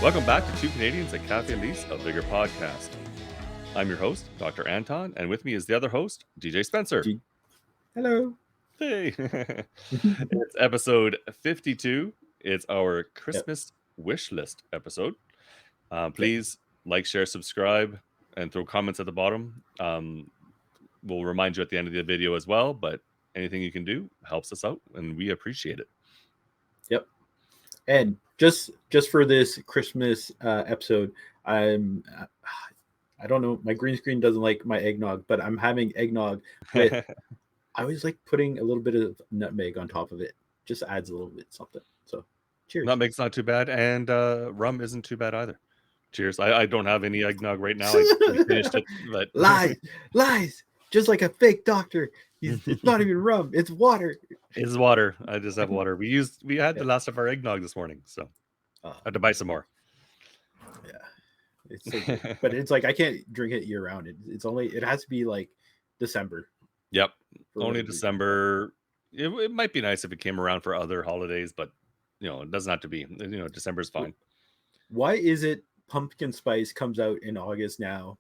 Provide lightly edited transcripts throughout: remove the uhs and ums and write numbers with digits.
Welcome back to Two Canadians at Kafe Lise, a Vigor podcast. I'm your host, Dr. Anton, and with me is the other host, DJ Spencer. Hello. Hey. It's episode 52. It's our Christmas wish list episode. Please like, share, subscribe, and throw comments at the bottom. We'll remind you at the end of the video as well, but anything you can do helps us out, and we appreciate it. Yep. And just for this Christmas episode, I don't know, my green screen doesn't like my eggnog, but I'm having eggnog with I always like putting a little bit of nutmeg on top of it. Just adds a little bit something. So cheers. Nutmeg's not too bad, and rum isn't too bad either. Cheers. I don't have any eggnog right now. I finished it, but lies. Just like a fake doctor. It's not even rum. It's water. It's water. I just have water. We had the last of our eggnog this morning, so I had to buy some more. Yeah, it's so good. But it's like I can't drink it year round. It has to be like December. Yep, only December. It might be nice if it came around for other holidays, but it doesn't have to be. December's fine. Why is it pumpkin spice comes out in August now,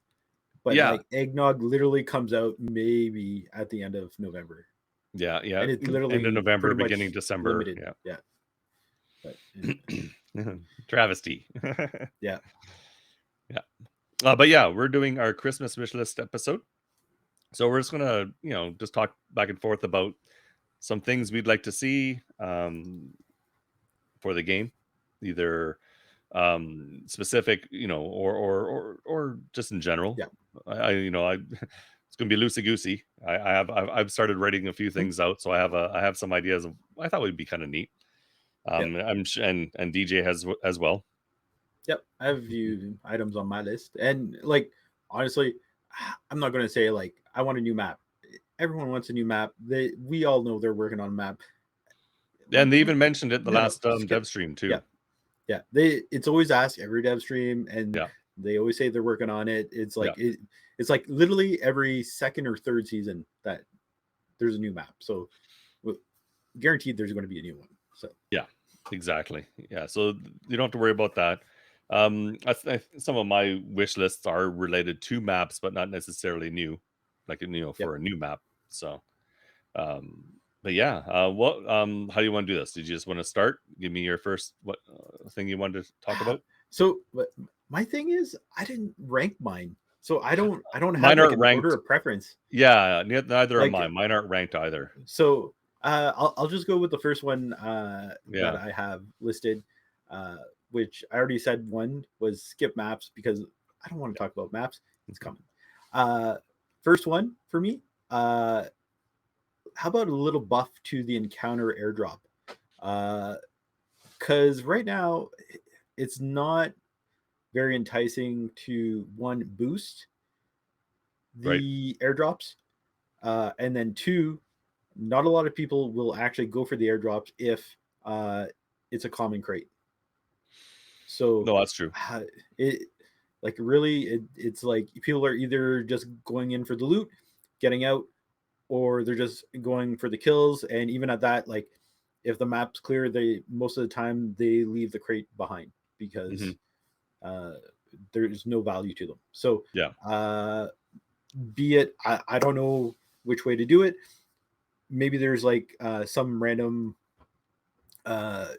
but like eggnog literally comes out maybe at the end of November? Yeah. And it's literally end of November, beginning December. Limited. Yeah. But, travesty. Yeah. But yeah, we're doing our Christmas wish list episode. So we're just gonna, just talk back and forth about some things we'd like to see for the game, either specific, or just in general. Yeah. It's gonna be loosey goosey. I've started writing a few things out, so I have some ideas of I thought would be kind of neat. And DJ has as well. Yep, I have a few items on my list, and like honestly, I'm not going to say like I want a new map. Everyone wants a new map. We all know they're working on a map, and they even mentioned it the last dev stream too. Yeah. It's always asked every dev stream, and they always say they're working on it. It's like it's like literally every second or third season that there's a new map. So guaranteed there's going to be a new one. So yeah, exactly. Yeah, so you don't have to worry about that. Some of my wish lists are related to maps, but not necessarily new, like for a new map. So, but yeah, how do you want to do this? Did you just want to start? Give me your first thing you wanted to talk about. So my thing is, I didn't rank mine, so I don't have mine like aren't an ranked. order of preference. Yeah, neither are mine. Mine aren't ranked either. So I'll just go with the first one that I have listed. Which I already said one was skip maps because I don't want to talk about maps. It's coming. First one for me. How about a little buff to the encounter airdrop? Because right now it's not very enticing to one boost the airdrops, and then two, not a lot of people will actually go for the airdrops if it's a common crate. So no, that's true. It's like people are either just going in for the loot, getting out, or they're just going for the kills. And even at that, like if the map's clear, they most of the time they leave the crate behind because there's no value to them. So be it I don't know which way to do it. Maybe there's like some random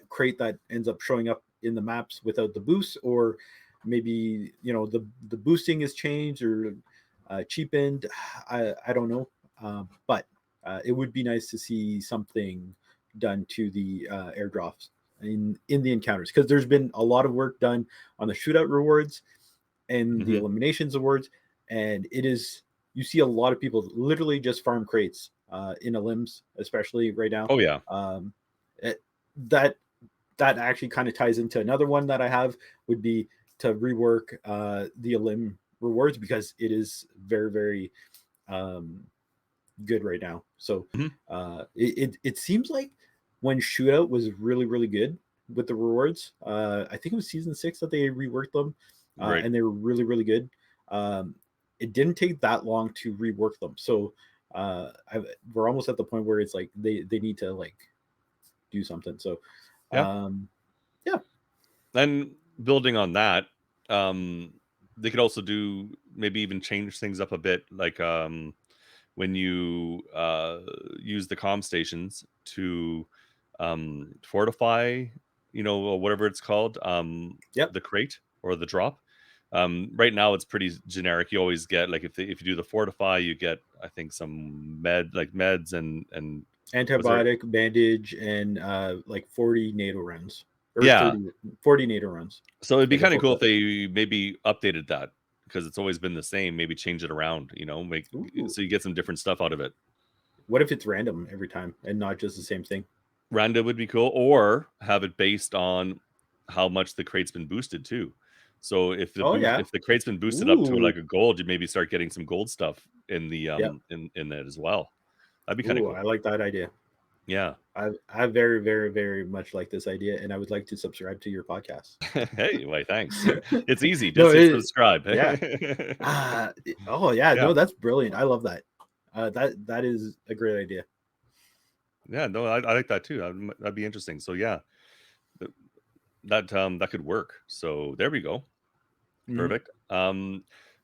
crate that ends up showing up in the maps without the boost, or maybe the boosting is changed or cheapened. I don't know, but it would be nice to see something done to the airdrops in the encounters, because there's been a lot of work done on the shootout rewards and the eliminations awards, and you see a lot of people literally just farm crates in elims, especially right now. Oh yeah. That actually kind of ties into another one that I have, would be to rework the elim rewards, because it is very, very good right now. So it seems like when shootout was really, really good with the rewards, I think it was season 6 that they reworked them, and they were really, really good. It didn't take that long to rework them. So we're almost at the point where it's like they need to like do something. So and building on that, they could also do maybe even change things up a bit, like when you use the comm stations to fortify, or whatever it's called, Yep. the crate or the drop. Right now it's pretty generic. You always get, like, if you do the fortify, you get, I think, some meds and was there? Antibiotic, bandage, and like 40 NATO rounds or Yeah. 40 NATO rounds, So it'd be like a kind of full cool if clip. they maybe updated that, because it's always been the same. Maybe change it around, make Ooh. so you get some different stuff out of it. What if it's random every time and not just the same thing? Random would be cool, or have it based on how much the crate's been boosted too. So Oh yeah. if the crate's been boosted up to Ooh. like a gold, you maybe start getting some gold stuff in the Yep. in it as well. That'd be kind of Ooh, cool. I like that idea. Yeah. I very, very, very much like this idea, and I would like to subscribe to your podcast. Hey, why, thanks. It's easy. No, Just hit subscribe. yeah. Oh yeah, Yeah. no, that's brilliant. I love that. That is a great idea. Yeah, no, I like that too. That'd be interesting. So yeah, that could work. So there we go. Mhm. Perfect.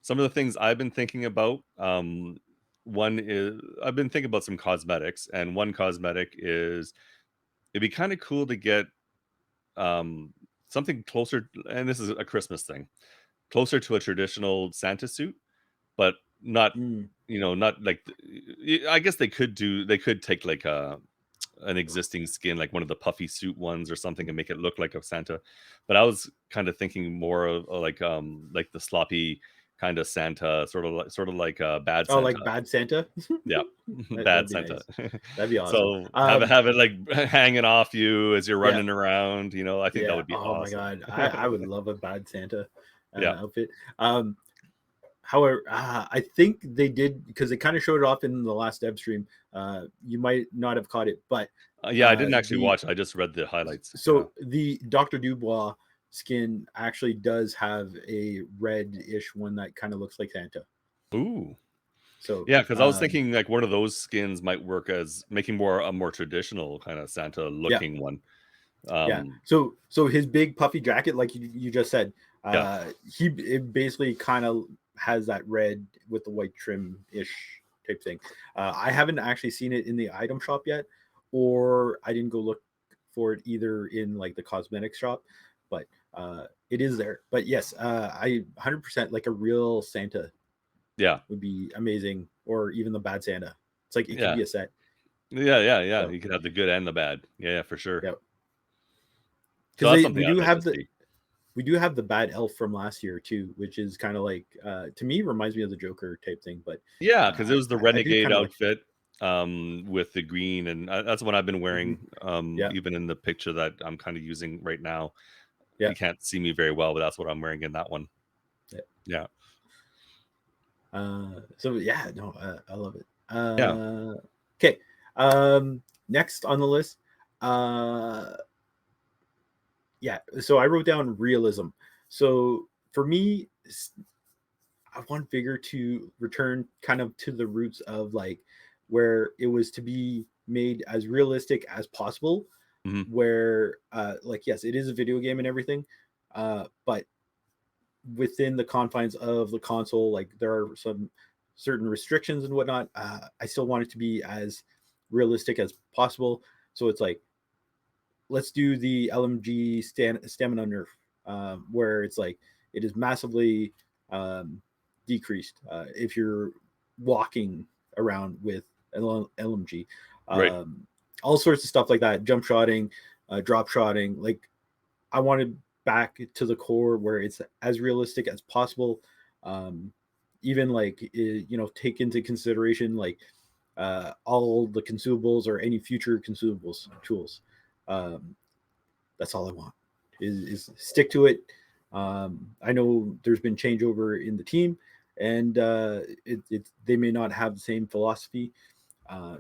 Some of the things I've been thinking about, one is, I've been thinking about some cosmetics, and one cosmetic is, it'd be kind of cool to get um something closer, and this is a Christmas thing, closer to a traditional Santa suit, but not, Mm. not like, I guess they could take like an existing skin, like one of the puffy suit ones or something, and make it look like a Santa. But I was kind of thinking more of like the sloppy kind of Santa, sort of like bad Oh, Santa. like Bad Santa? Yeah. That'd Bad be Santa. nice. That'd be awesome. So have it like hanging off you as you're Yeah, running around. I think that yeah. would be Oh my awesome. god, I would love a Bad Santa Yeah. outfit. However, I think they did because they kind of showed it off in the last dev stream. You might not have caught it, but Yeah, I didn't actually the watch. I just read the highlights. Yeah. so the Dr. Dubois skin actually does have a red-ish one that kind of looks like Santa. Ooh. So Yeah, because I was thinking like one of those skins might work as making a more traditional kind of Santa yeah, looking one. yeah. Um, So his big puffy jacket, like you just said, yeah. it basically kind of has that red with the white trim ish type thing. I haven't actually seen it in the item shop yet, or I didn't go look for it either in like the cosmetics shop, but it is there. But yes, I 100% like a real Santa Yeah. would be amazing, or even the bad Santa. It's like it could Yeah. be a set. Yeah. So You could have the good and the bad. Yeah, for sure. yeah, So because that's they something I'd like to see. we do have the bad elf from last year too, which is kind of like to me reminds me of the Joker type thing. But Yeah, because it was the I do renegade kind of like outfit with the green, and that's what I've been mhm. wearing. Yeah, Even in the picture that I'm kind of using right now, yeah, you can't see me very well, but that's what I'm wearing in that one. yeah. Yeah. So yeah, no, I love it. Yeah. Okay, next on the list, uh, yeah. So I wrote down realism. So for me, I want Vigor to return kind of to the roots of like where it was to be made as realistic as possible. Hmm. Where like yes, it is a video game and everything, but within the confines of the console, like there are some certain restrictions and whatnot. I still want it to be as realistic as possible. So it's like let's do the LMG stamina nerf, where it's like it is massively decreased if you're walking around with LMG. Right. Um, all sorts of stuff like that, jump shotting, drop shotting. Like I wanted back to the core where it's as realistic as possible. Um, even like take into consideration like all the consumables or any future consumables tools. Um, that's all I want is stick to it. I know there's been changeover in the team, and they may not have the same philosophy.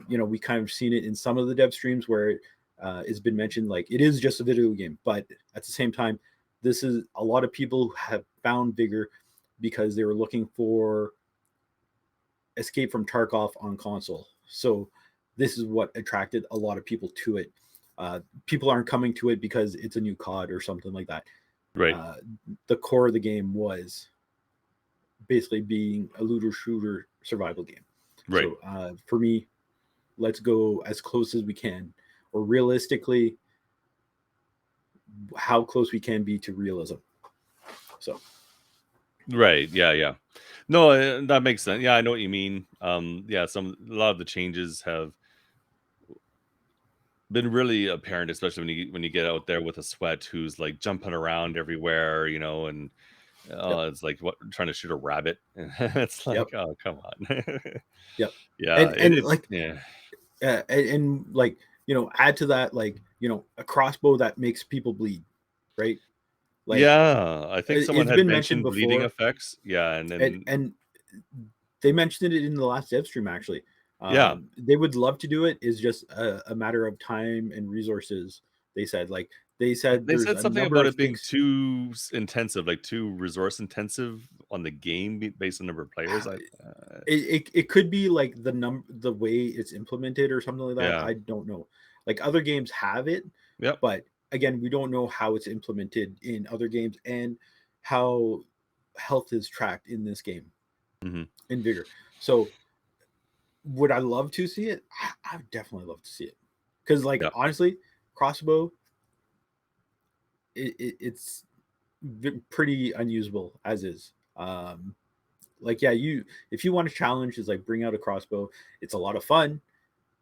We kind of seen it in some of the dev streams where it's been mentioned like it is just a video game, but at the same time, this is a lot of people have found Vigor because they were looking for Escape from Tarkov on console. So this is what attracted a lot of people to it. People aren't coming to it because it's a new COD or something like that. Right. The core of the game was basically being a looter shooter survival game. Right. So for me, let's go as close as we can, or realistically, how close we can be to realism. So Right. Yeah. No, that makes sense. Yeah, I know what you mean. Yeah, a lot of the changes have been really apparent, especially when you get out there with a sweat who's like jumping around everywhere, and yep, it's like trying to shoot a rabbit. It's like, yep, oh, come on. yep, Yeah, and it's like yeah. and like add to that, like a crossbow that makes people bleed, right? Like Yeah, I think someone it's had been mentioned mentioned bleeding before, effects. Yeah, and and then and they mentioned it in the last dev stream actually. yeah, They would love to do it. Is just a matter of time and resources. They said they there's said a something number about of it being things. too intensive, like too resource intensive on the game based on number of players. It could be like the way it's implemented or something like that. Yeah, I don't know. Like other games have it, yep. but again, we don't know how it's implemented in other games and how health is tracked in this game Hmm. in Vigor. So would I love to see it? I would definitely love to see it because, like, Yep. honestly, crossbow it's pretty unusable as is. Like, yeah, if you want a challenge, is like bring out a crossbow. It's a lot of fun,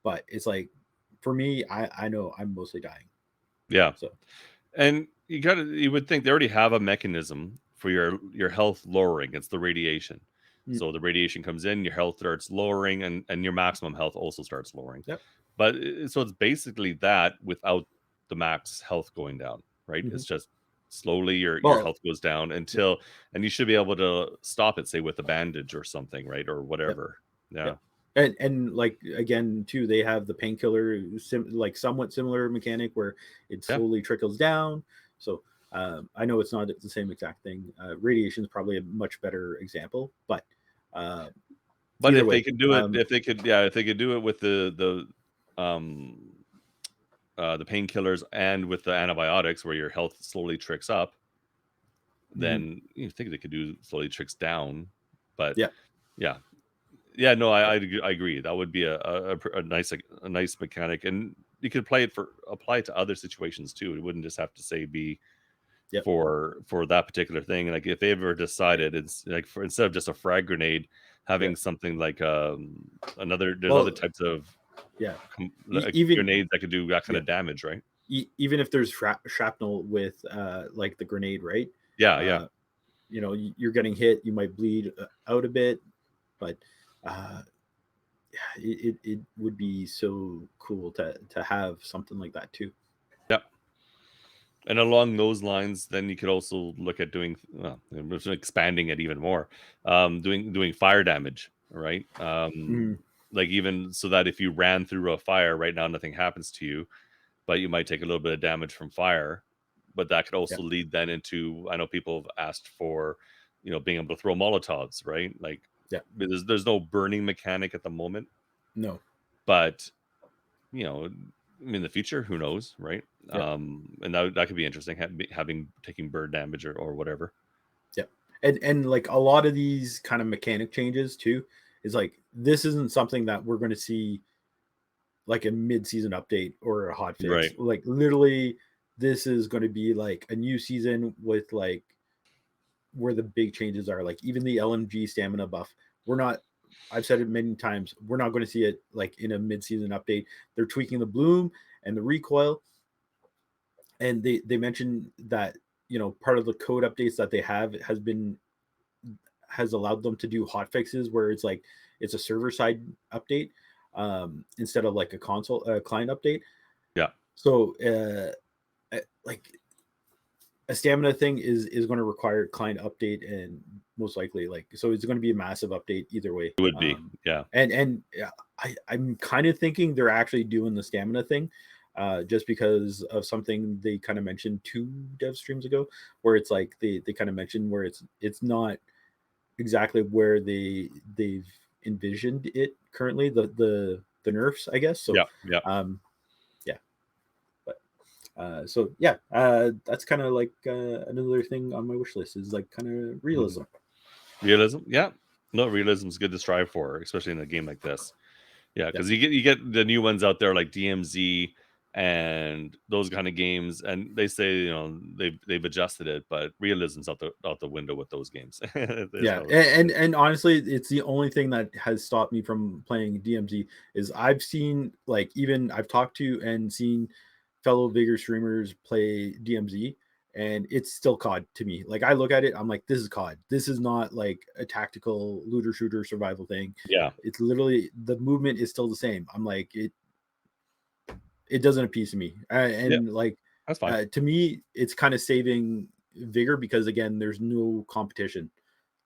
but it's like for me, I know I'm mostly dying. Yeah. So And you would think they already have a mechanism for your health lowering. It's the radiation. mm, So the radiation comes in, your health starts lowering, and your maximum health also starts lowering. yep. But so it's basically that without the max health going down, right? Hmm. It's just slowly your Well, health goes down yeah, and you should be able to stop it, say with a bandage or something, right? Or yep, whatever. Yeah. yep. And like again too, they have the painkiller, like somewhat similar mechanic where it Yeah. slowly trickles down. So I know it's not the same exact thing. Radiation is probably a much better example, but uh, But either if they way, could do it, if they could do it with um the painkillers and with the antibiotics where your health slowly tricks up, mhm, then you think they could do slowly tricks down. But yeah, yeah, yeah, no, yeah, I agree. That would be a nice mechanic, and you could apply it to other situations too. It wouldn't just have to say be yeah, for that particular thing. Like if they ever decided it's like instead of just a frag grenade, yeah. having something like there's other Well, types of yeah, like even grenades that could do that kind yeah, of damage, right? even if there's shrapnel with like the grenade, right? Yeah. Uh, you're getting hit, you might bleed out a bit, but uh, it would be so cool to have something like that too. Yep. And along those lines, then you could also look at doing, well, expanding it even more, doing fire damage, right? Mhm. Like even so that if you ran through a fire right now, nothing happens to you, but you might take a little bit of damage from fire. But that could Yeah, also lead then into, I know people have asked for, being able to throw Molotovs, right? Like yeah, there's no burning mechanic at the moment, no, but in the future, who knows, right? yeah, And that could be interesting, having taking bird damage or whatever. yeah, and like a lot of these kind of mechanic changes too is like this isn't something that we're going to see like a mid-season update or a hot fix. Right. Like literally, this is going to be like a new season with like where the big changes are. Like even the LMG stamina buff, we're not. I've said it many times. We're not going to see it like in a mid-season update. They're tweaking the bloom and the recoil, and they mentioned that part of the code updates that they have has allowed them to do hot fixes where it's like it's a server side update instead of like a console client update. Yeah. So like a stamina thing is going to require client update and most likely like so it's going to be a massive update either way. It would be. Yeah. And yeah, I'm kind of thinking they're actually doing the stamina thing just because of something they kind of mentioned 2 dev streams ago where it's like they kind of mentioned where it's not exactly where they've envisioned it currently, the nerfs, I guess. So Yeah. um yeah, but So yeah, that's kind of like another thing on my wish list is like kind of realism. Realism, yeah. No, realism is good to strive for, especially in a game like this. Yeah, Yeah. because you get the new ones out there like DMZ and those kind of games, and they say they've adjusted it, but realism's out the window with those games. There's Yeah, no and honestly, it's the only thing that has stopped me from playing DMZ is I've seen like even I've talked to and seen fellow Vigor streamers play DMZ, and it's still COD to me. Like I look at it, I'm like, this is COD. This is not like a tactical looter shooter survival thing. yeah, It's literally the movement is still the same. I'm like it doesn't appease me, yeah, and like that's fine. to me, it's kind of saving Vigor because again, there's no competition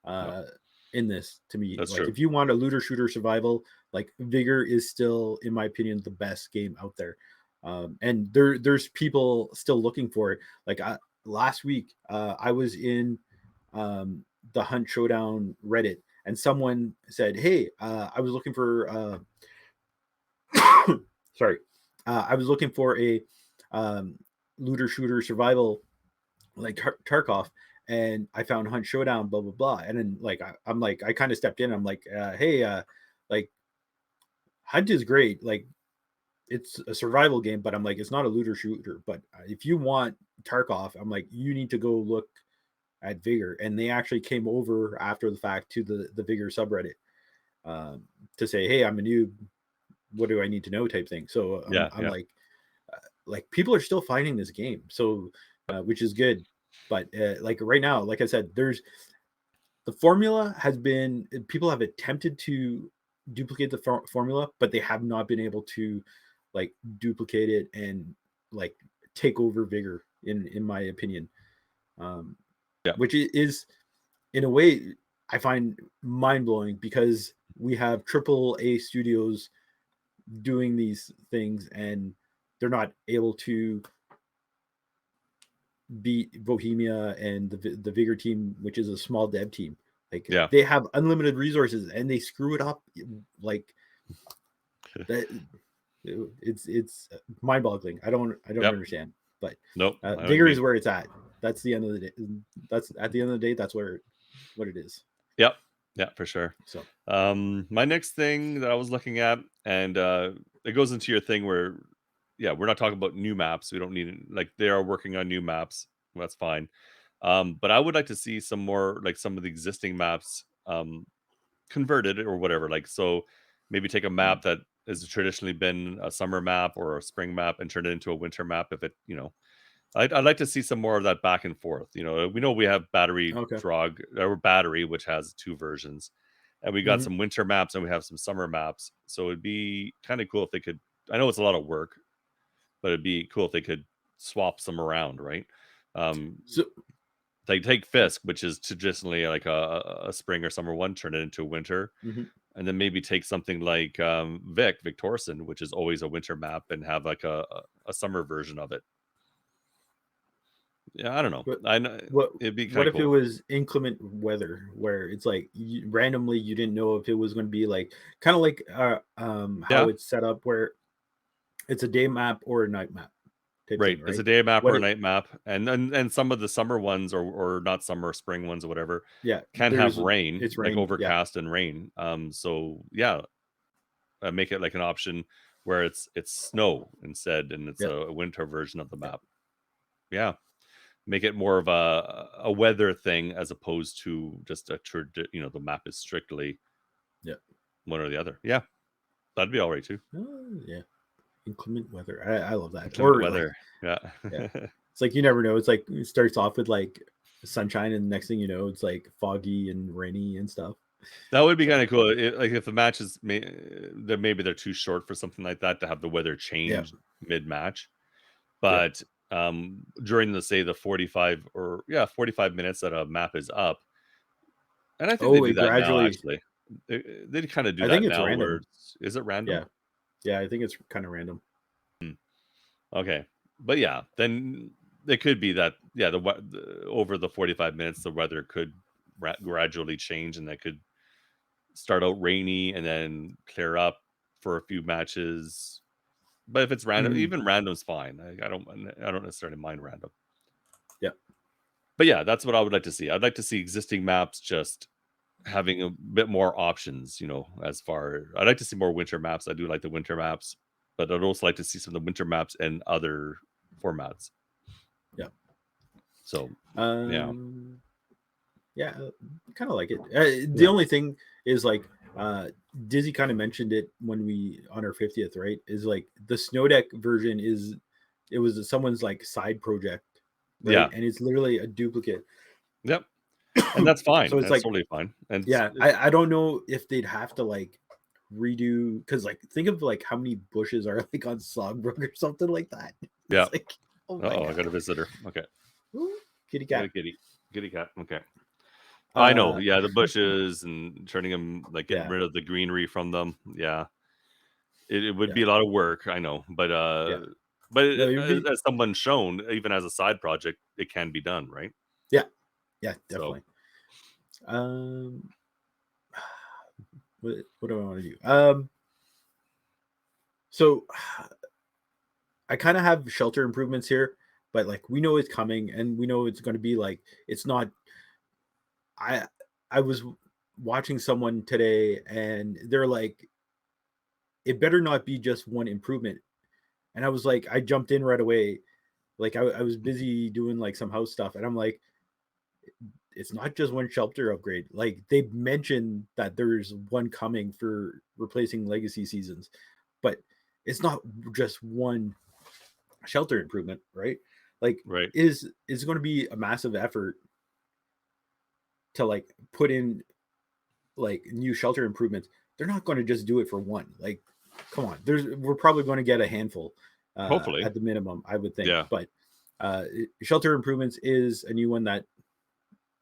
No, uh in this to me. that's Like true. if you want a looter shooter survival, like Vigor is still in my opinion the best game out there. And there's people still looking for it. Like last week I was in the Hunt Showdown Reddit and someone said, hey, I was looking for sorry, I was looking for a um, looter shooter survival like Tarkov, and I found Hunt Showdown, blah blah blah. And then like I'm like I kind of stepped in. I'm like, hey, like Hunt is great. Like it's a survival game, but I'm like it's not a looter shooter. But if you want Tarkov, I'm like you need to go look at Vigor. And they actually came over after the fact to the Vigor subreddit to say, hey, I'm a noob. What do I need to know? Type thing. So Yeah, I'm yeah, like people are still finding this game. So which is good. But like right now, like I said, there's the formula has been people have attempted to duplicate the formula, but they have not been able to like duplicate it and like take over Vigor in my opinion. um yeah, which is in a way I find mind-blowing because we have triple A studios doing these things and they're not able to beat Bohemia and the Vigor team, which is a small dev team. Like yeah. they have unlimited resources and they screw it up like that. It's mind-boggling. I don't Yep. understand. But Nope. I know what you Vigor is mean. where it's at. That's the end of the day. That's at the end of the day. That's where what it is. Yep. Yeah, for sure. So My next thing that I was looking at, and it goes into your thing where, yeah, we're not talking about new maps. We don't need like they are working on new maps. That's fine. But I would like to see some more like some of the existing maps converted or whatever. Like so, maybe take a map that has traditionally been a summer map or a spring map and turn it into a winter map. If it, I'd like to see some more of that back and forth. We know we have Battery okay. Frog or Battery, which has two versions, and we got Mm-hmm. some winter maps and we have some summer maps. So it'd be kind of cool if they could. I know it's a lot of work, but it'd be cool if they could swap some around, right? Um, So they take Fisk, which is traditionally like a spring or summer one, turn it into a winter, mhm. and then maybe take something like Vic Torsen, which is always a winter map, and have like a summer version of it. Yeah, I don't know. But I know what it'd be what kind of if it cool. was inclement weather where it's like randomly you didn't know if it was going to be like kind of like how Yeah, it's set up where it's a day map or a night map type right. thing, It's a right? day map What or a it night map, and some of the summer ones or not summer, spring ones or whatever yeah, can have there's rain, it's like rain, yeah. overcast and rain. So yeah, make it like an option where it's snow instead, and it's Yeah. a winter version of the Yeah. map. Yeah, make it more of a weather thing as opposed to just the map is strictly Yeah. one or the other. Yeah, that'd be all right too. Yeah. Inclement weather. I love that. Inclement Or like weather. Yeah. yeah. It's like you never know. It's like it starts off with like sunshine and the next thing you know it's like foggy and rainy and stuff. That would be So kinda cool, like, if the matches then maybe they're too short for something like that to have the weather yeah. change mid-match, Yeah. but, during say, the 45 minutes that a map is up, and I think they Oh, do it that now, gradually actually. They kinda do I think that it's now where random. it's is it random? Yeah. Yeah, I think it's kind of random. Hmm, okay. But, yeah, then it could be that, yeah, over the 45 minutes, the weather could gradually change, and that could start out rainy and then clear up for a few matches. But if it's random, Mhm. even random's fine. I don't necessarily mind random. Yeah. But yeah, that's what I would like to see. I'd like to see existing maps just having a bit more options, as far I'd like to see more winter maps. I do like the winter maps, but I'd also like to see some of the winter maps in other formats. Yeah. So, yeah. Yeah, kind of like it. The Yeah. only thing is like Dizzy kind of mentioned it when we on our 50th, right? Is like the snow deck version it was someone's like side project, right? Yeah. And it's literally a duplicate. Yep. And that's fine. So it's That's like, totally fine. And yeah, I don't know if they'd have to like redo, because like think of like how many bushes are like on Sogbrook or something like that. yeah. It's like, oh my Oh, I god. got a visitor. Okay. Ooh, kitty I got cat. a kitty cat. Okay. I know. Uh Yeah, the bushes and turning them, like getting yeah, rid of the greenery from them. Yeah, it would yeah, be a lot of work. I know, but yeah. No, but you'd be, as someone's shown, even as a side project, it can be done, right? yeah, yeah, So definitely. Um what do I want to do? So I kind of have shelter improvements here, but like we know it's coming and we know it's going to be like it's not. I I was watching someone today and they're like, it better not be just one improvement. And I was like, I jumped in right away. Like I was busy doing like some house stuff, and I'm like, it's not just one shelter upgrade. Like they mentioned that there's one coming for replacing legacy seasons, but it's not just one shelter improvement, right? Like right, is going to be a massive effort to like put in like new shelter improvements. They're not going to just do it for one. Like, come on, we're probably going to get a handful hopefully, at the minimum, I would think. yeah, But uh, shelter improvements is a new one that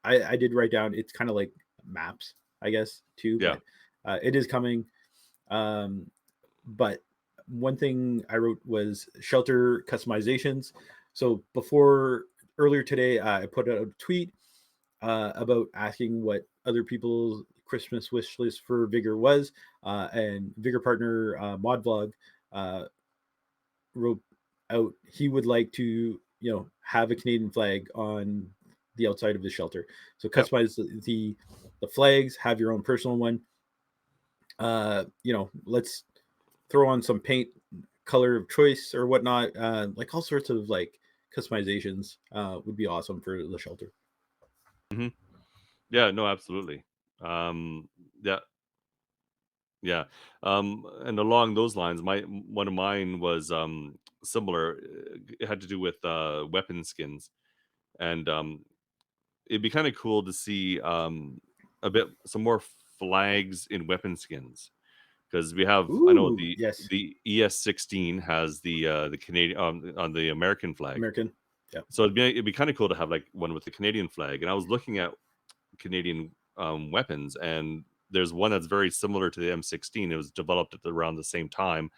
I did write down. It's kind of like maps, I guess, too, yeah, but it is coming. But one thing I wrote was shelter customizations. So before earlier today, I put out a tweet about asking what other people's Christmas wish list for Vigor was, and Vigor partner Modvlog uh, wrote out he would like to have a Canadian flag on the outside of his shelter. So yep. customize the flags, have your own personal one. Let's throw on some paint color of choice or whatnot. Like all sorts of like customizations would be awesome for the shelter. hmm Yeah, no, absolutely. Yeah, yeah. And along those lines, one of mine was similar. It had to do with weapon skins, and it'd be kind of cool to see some more flags in weapon skins, because we have, I know Ooh, the yes, ES16 has the Canadian on the American flag. American. Yeah. So it'd be kind of cool to have like one with the Canadian flag. And I was looking at Canadian weapons, and there's one that's very similar to the M16. It was developed around the same time.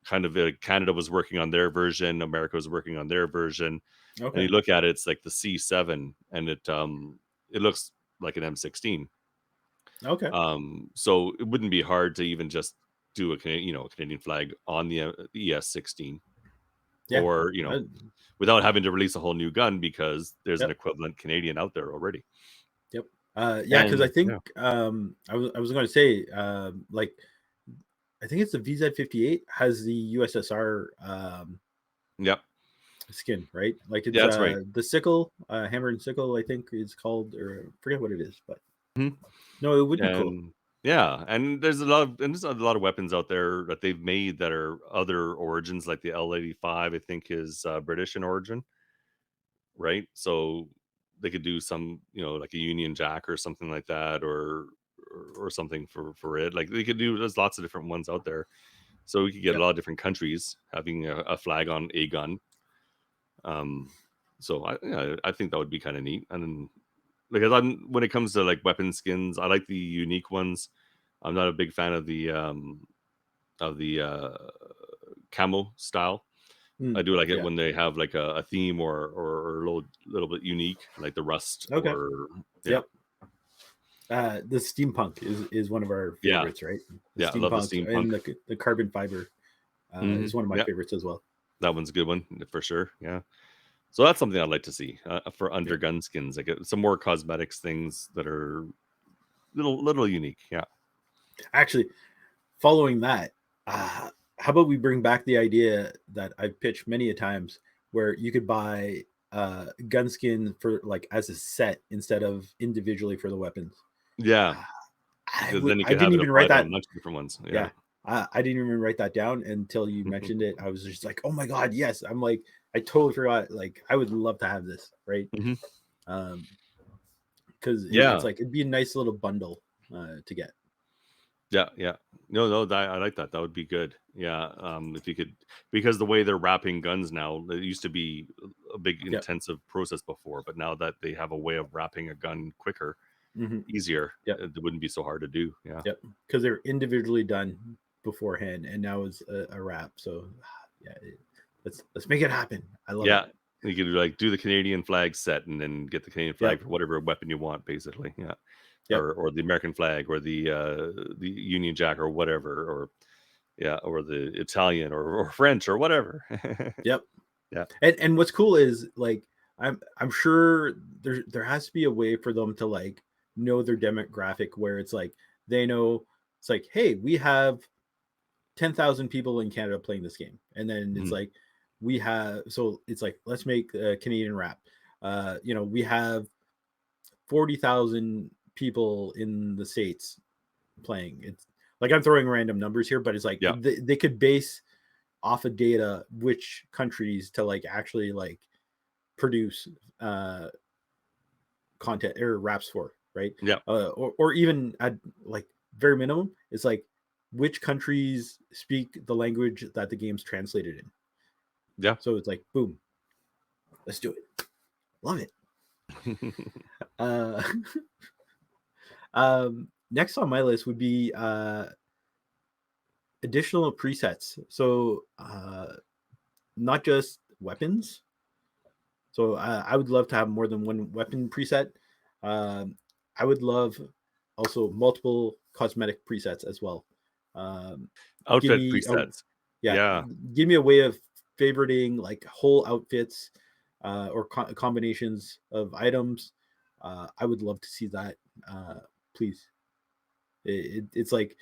Kind of Canada was working on their version, America was working on their version, and Okay. you look at it, it's like the C7, and it looks like an M16. Okay. So it wouldn't be hard to even just do a Canadian flag on the ES16, Yeah. or Uh, without having to release a whole new gun, because there's an yep. equivalent Canadian out there already. Yep. Yeah, because I And think yeah, I was going to say like I think it's the VZ58 has the USSR yeah, skin, right? Like yeah, it's that's right. the sickle, hammer and sickle, I think is called, or I forget what it is, but Mhm. no, it would be cool. And yeah, and there's a lot of weapons out there that they've made that are other origins, like the L85, I think is British in origin, right? So they could do some, like a Union Jack or something like that, or something for it. Like they could do. There's lots of different ones out there, so we could get a Yep. lot of different countries having a flag on a gun. Um, so I think that would be kind of neat. And then, because when it comes to like weapon skins, I like the unique ones. I'm not a big fan of the camo style. I Mm, do like it yeah. when they have like a theme, or a little bit unique, like the rust, Okay. or yeah, Yep. The steampunk is one of our yeah, favorites, right? The yeah. I love the steampunk and steampunk. the carbon fiber. is one of my Yeah, favorites as well. that one's a good one for sure. Yeah. So that's something I'd like to see for undergun skins, like some more cosmetics things that are little unique. Yeah. Actually, following that, how about we bring back the idea that I've pitched many a times, where you could buy gun skin for like as a set instead of individually for the weapons. Yeah. I Because then you I can didn't have it even write applied on that. a bunch of different ones. Yeah, Yeah. I didn't even write that down until you mentioned it. I was just like, oh my god, yes. I'm like, I totally forgot. Like, I would love to have this, right? Mhm. Because it's Yeah. like it'd be a nice little bundle to get. Yeah. Yeah. No, I like that. That would be good. Yeah. If you could, because the way they're wrapping guns now, it used to be a big Yep. intensive process before, but now that they have a way of wrapping a gun quicker, Mm-hmm. easier, Yep. it wouldn't be so hard to do. Yeah. Yep. Because they're individually done beforehand, and now it's a wrap. So, yeah, let's make it happen. I love Yeah. it. You could like do the Canadian flag set and then get the Canadian flag Yep. for whatever weapon you want, basically. Yeah. Yep. Or the American flag or the Union Jack or whatever, or yeah, or the Italian or French or whatever. Yep. Yeah. And what's cool is like I'm sure there has to be a way for them to like know their demographic where it's like they know it's like, hey, we have 10,000 people in Canada playing this game, and then it's Mhm. like we have, so it's like let's make a Canadian rap. We have 40,000 people in the States playing. It's like I'm throwing random numbers here, but it's like Yeah. they could base off of data which countries to like actually like produce content or raps for, right? Yeah. Or even at like very minimum, it's like which countries speak the language that the game's translated in. Yeah. So it's like, boom, let's do it. Love it. Uh, next on my list would be additional presets. So not just weapons. So I would love to have more than one weapon preset. I would love also multiple cosmetic presets as well. Um, give Outfit me presets. yeah, Yeah. give me a way of favoriting like whole outfits or combinations of items. I would love to see that. Please, it's like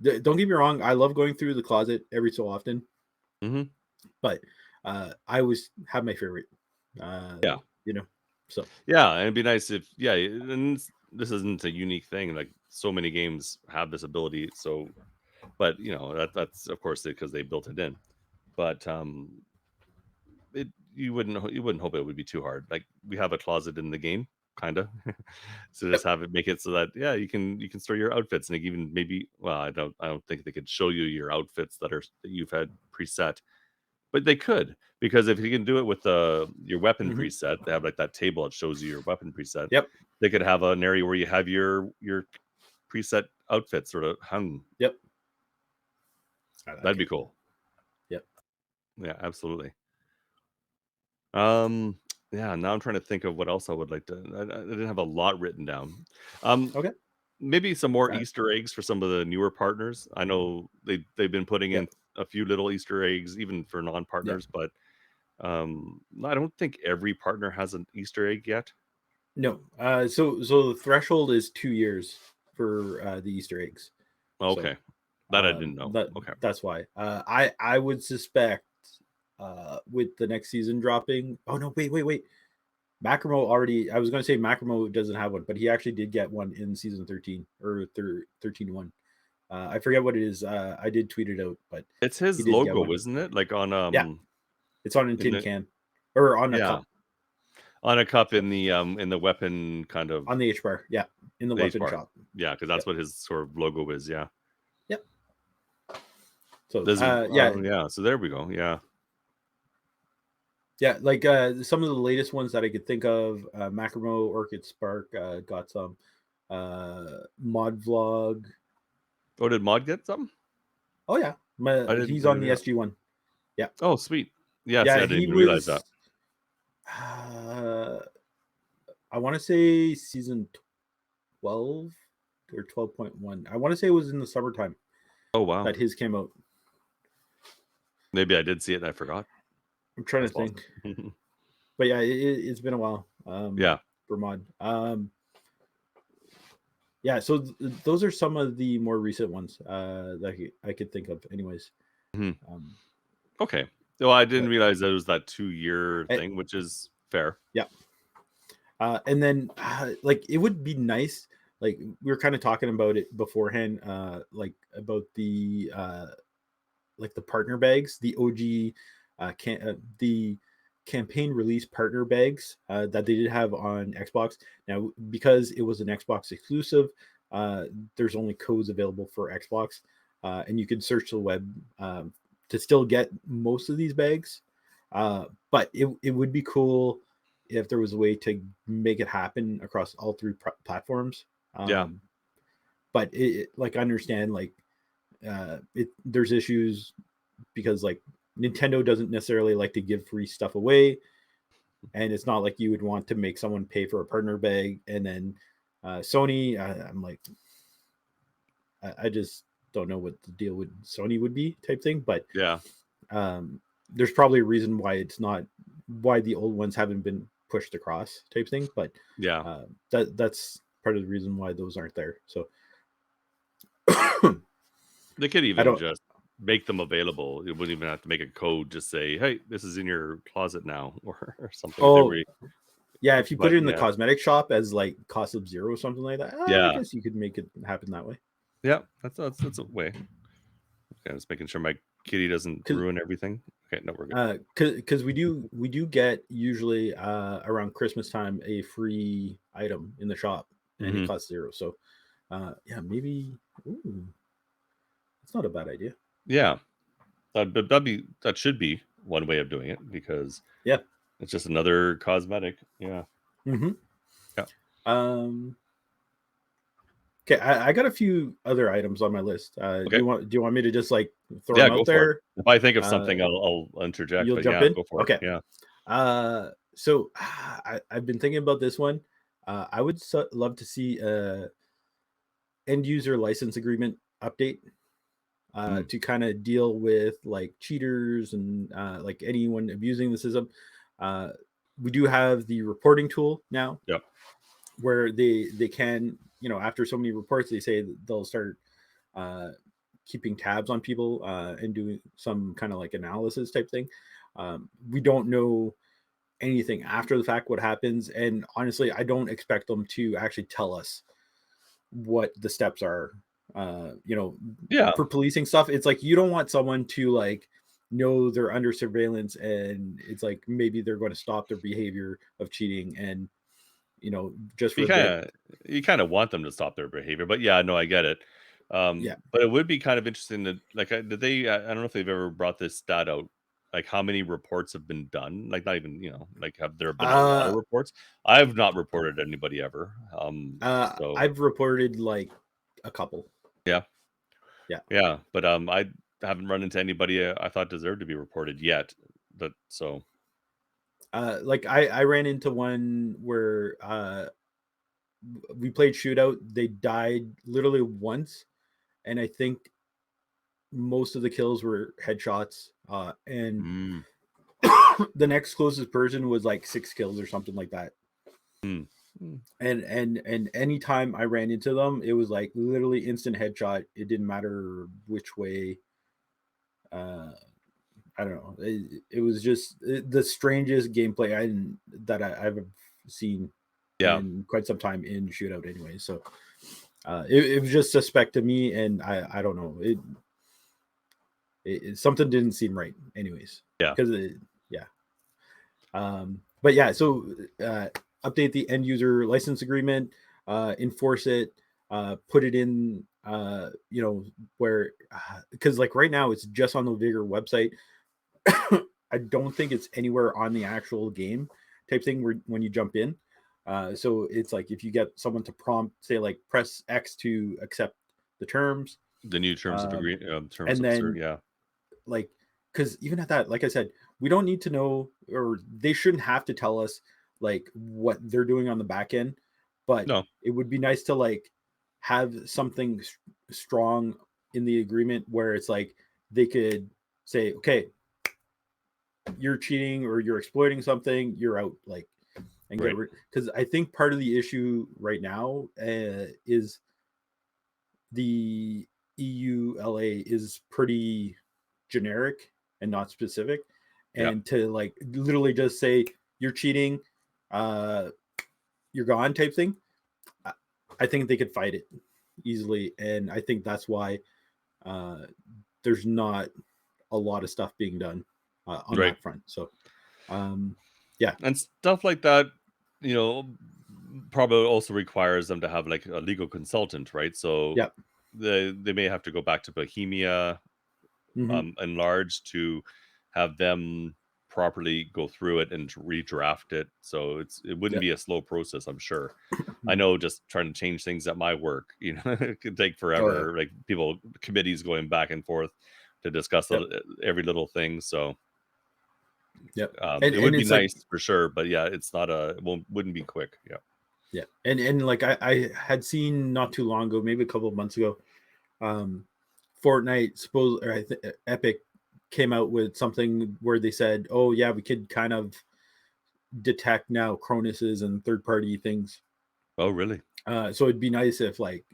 don't get me wrong. I love going through the closet every so often, Hmm. but I always have my favorite. Uh, Yeah. you know, so Yeah. And it'd be nice if, yeah, and this isn't a unique thing. Like so many games have this ability. So, but that's of course because they built it in. But you wouldn't hope it would be too hard. Like we have a closet in the game, kind of. So just yep. have it make it so that yeah, you can store your outfits, and like even maybe well, I don't think they could show you your outfits that you've had preset, but they could, because if you can do it with your weapon Mm-hmm. preset, they have like that table that shows you your weapon preset. Yep. They could have an area where you have your preset outfit sort of hung. Yep. I like That'd be it. cool. Yep. Yeah, absolutely. Um, yeah, now I'm trying to think of what else I would like to. I didn't have a lot written down. Um, Okay. maybe some more Uh, Easter eggs for some of the newer partners. I know they've been putting in yep. a few little Easter eggs even for Yep. non-partners, but I don't think every partner has an Easter egg yet. No. So the threshold is 2 years for the Easter eggs. So Okay, that I didn't know. that Okay, that's why. I would suspect with the next season dropping. Oh no! Wait. Macramo already. I was going to say Macramo doesn't have one, but he actually did get one in season 13 or 13-1. I forget what it is. I did tweet it out, but it's he his did get logo, one. isn't it? Like on Yeah, it's on a in tin the can or on a yeah cup. on a cup So in the weapon kind of on the H bar, yeah, in the the H weapon bar. shop. Yeah, because that's Yep. what his sort of logo is. Yeah. Yep. So Does yeah, yeah, so there we go. Yeah. yeah, like some of the latest ones that I could think of, Macramo, Orchid Spark, got some mod vlog. Oh, did Mod get something? Oh yeah, I didn't he's I on didn't the know. SG one. Yeah, Oh, sweet. Yeah, see, yeah, I didn't he even realize was. that. Uh, I want to say season 12 or 12.1. I want to say it was in the summertime Oh, wow. that his came out. Maybe I did see it and I forgot. I'm trying That's to think, possible. but yeah, it's been a while. Yeah. For mod. Yeah, so those are some of the more recent ones that I could think of, anyways. Mhm. Um, Okay. Well, I didn't but realize that it was that 2-year eh, thing, which is fair. yeah, and then like it would be nice. Like we were kind of talking about it beforehand, like about the like the partner bags, the OG, the campaign release partner bags that they did have on Xbox. Now, because it was an Xbox exclusive, there's only codes available for Xbox, and you can search the web to still get most of these bags. But it would be cool if there was a way to make it happen across all three platforms. Yeah. But like I understand, like there's issues because like Nintendo doesn't necessarily like to give free stuff away, and it's not like you would want to make someone pay for a partner bag. And then Sony, I'm like, I just don't know what the deal with Sony would be, type thing. But Yeah. there's probably a reason why it's not, why the old ones haven't been pushed across, type thing. But Yeah. that's part of the reason why those aren't there. So They could I even don't. just make them available. You wouldn't even have to make a code. Just say, "Hey, this is in your closet now," or something. If they Oh, were, yeah, if you put but it in the yeah, cosmetic shop as like cost of zero or something like that, I yeah, guess you could make it happen that way. yeah. That's a way. Okay, just making sure my kitty doesn't ruin everything. Okay, no, we're good. Because we do get usually around Christmas time a free item in the shop, and it Hmm. costs zero. So yeah, maybe it's not a bad idea. Yeah, that should be one way of doing it because Yeah. it's just another cosmetic. Yeah, Mm-hmm. yeah. Um. Okay, I got a few other items on my list. Okay, Do you want me to just like throw yeah. them Go out for it. there? If I think of Uh, something, I'll interject. you'll But jump yeah, in. go for it. Okay. Yeah. So I've been thinking about this one. I would love to see a end user license agreement update Mm. to kind of deal with like cheaters and like anyone abusing the system. Uh, we do have the reporting tool now Yep. where they can, after so many reports, they say that they'll start uh, keeping tabs on people and doing some kind of like analysis type thing. We don't know anything after the fact what happens, and honestly I don't expect them to actually tell us what the steps are. Yeah. For policing stuff, it's like you don't want someone to like know they're under surveillance and it's like maybe they're going to stop their behavior of cheating, and just for You a bit. kind of you kind of want them to stop their behavior, but yeah, no, I get it. Yeah. But it would be kind of interesting to like, did they? I don't know if they've ever brought this stat out, like how many reports have been done. Like not even like have there been a lot of uh reports? I've not reported anybody ever. So I've reported like a couple. yeah, Yeah. yeah, but I haven't run into anybody I thought deserved to be reported yet. That so Like I ran into one where we played shootout. They died literally once, and I think most of the kills were headshots. And mm, the next closest person was like 6 kills or something like that. mm, mm. And anytime I ran into them, it was like literally instant headshot. It didn't matter which way. Uh, I don't know. It was just the strangest gameplay I've seen Yeah, in quite some time in shootout. Anyway, so it was just suspect to me, and I don't know. Something didn't seem right. Anyways, yeah, because yeah. But yeah, so update the end user license agreement, enforce it, put it in, where, because like right now it's just on the Vigor website. I don't think it's anywhere on the actual game type thing where when you jump in. So it's like if you get someone to prompt, say like press X to accept the terms, the new terms of um, agreement, terms and of then yeah, like because even at that, like I said, we don't need to know, or they shouldn't have to tell us like what they're doing on the back end, but no, it would be nice to like have something strong in the agreement where it's like they could say, okay, you're cheating or you're exploiting something, you're out. Like, and get Right. rid, because I think part of the issue right now is the EULA is pretty generic and not specific, Yeah. and to like literally just say you're cheating, you're gone type thing. I think they could fight it easily, and I think that's why there's not a lot of stuff being done on Right. that front. So, yeah, And stuff like that, you know, probably also requires them to have like a legal consultant, right? So yeah, they may have to go back to Bohemia hmm enlarged to have them properly go through it and redraft it. So it wouldn't yeah, be a slow process, I'm sure. I know just trying to change things at my work, you know, it could take oh yeah, forever. Like people, committees going back and forth to discuss yep, every little thing. So yep, it and would be it's like nice for sure, but yeah, it's not wouldn't be quick. Yeah. yeah, and like I had seen not too long ago, maybe a couple of months ago, um, Fortnite suppose or Epic came out with something where they said, oh yeah, we could kind of detect now Cronuses and third party things. Oh, really? So it'd be nice if like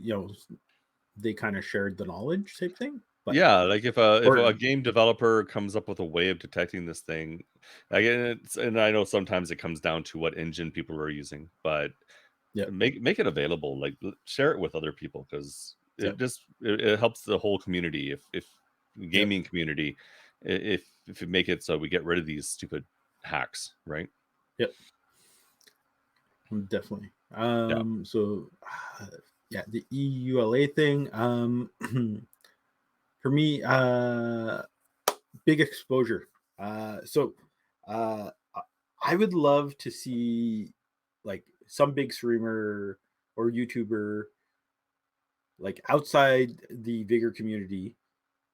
they kind of shared the knowledge type thing, but Yeah, like if a or game developer comes up with a way of detecting this thing, again, and I know sometimes it comes down to what engine people are using, but yeah, make it available, like share it with other people because yeah, it helps the whole community. If yeah, gaming community, if you make it so we get rid of these stupid hacks, right? yeah, definitely. Yeah, So yeah, the EULA thing. For me, big exposure. So uh, I would love to see like some big streamer or YouTuber like outside the Vigor community